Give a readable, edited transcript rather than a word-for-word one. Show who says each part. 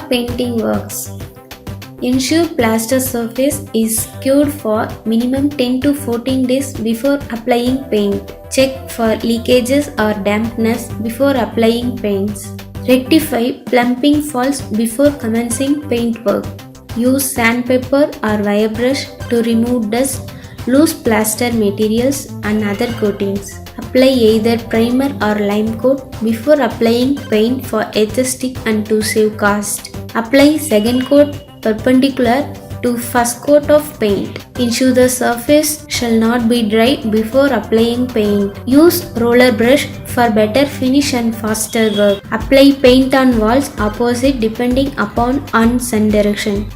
Speaker 1: painting works. Ensure plaster surface is cured for minimum 10 to 14 days before applying paint. Check for leakages or dampness before applying paints. Rectify plumping faults before commencing paint work. Use sandpaper or wire brush to remove dust, loose plaster materials and other coatings. Apply either primer or lime coat before applying paint for aesthetic and to save cost. Apply second coat perpendicular to first coat of paint. Ensure the surface shall not be dry before applying paint. Use roller brush for better finish and faster work. Apply paint on walls opposite depending upon sun direction.